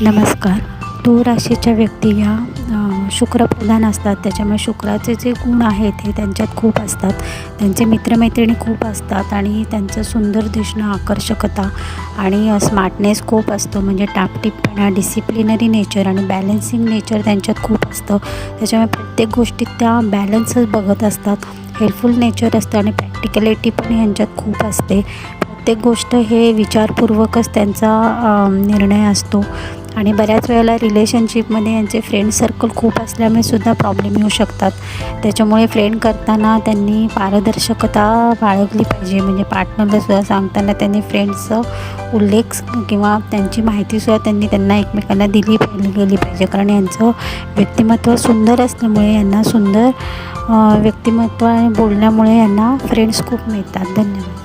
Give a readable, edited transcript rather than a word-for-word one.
नमस्कार. तूळ राशीच्या व्यक्ती या शुक्रप्रधान असतात. त्याच्यामुळे शुक्राचे जे गुण आहेत हे त्यांच्यात खूप असतात. त्यांचे मित्रमैत्रिणी खूप असतात आणि त्यांचं सुंदर दिसणं, आकर्षकता आणि स्मार्टनेस खूप असतो. म्हणजे टापटीपपणा, डिसिप्लिनरी नेचर आणि बॅलन्सिंग नेचर त्यांच्यात खूप असतं. त्याच्यामुळे प्रत्येक गोष्टीत त्या बॅलन्सच बघत असतात. हेल्पफुल नेचर असतं आणि प्रॅक्टिकॅलिटी पण यांच्यात खूप असते. प्रत्येक गोष्ट हे विचारपूर्वकच त्यांचा निर्णय असतो. आणि बऱ्याच वेळेला रिलेशनशिपमध्ये यांचे फ्रेंड सर्कल खूप असल्यामुळे सुद्धा प्रॉब्लेम येऊ शकतात. त्याच्यामुळे फ्रेंड करताना त्यांनी पारदर्शकता बाळगली पाहिजे. म्हणजे पार्टनरला सुद्धा सांगताना त्यांनी फ्रेंड्सचा उल्लेख किंवा त्यांची माहितीसुद्धा त्यांना एकमेकांना दिली गेली पाहिजे. कारण यांचं व्यक्तिमत्व सुंदर असल्यामुळे यांना सुंदर व्यक्तिमत्व आणि बोलण्यामुळे यांना फ्रेंड्स खूप मिळतात. धन्यवाद.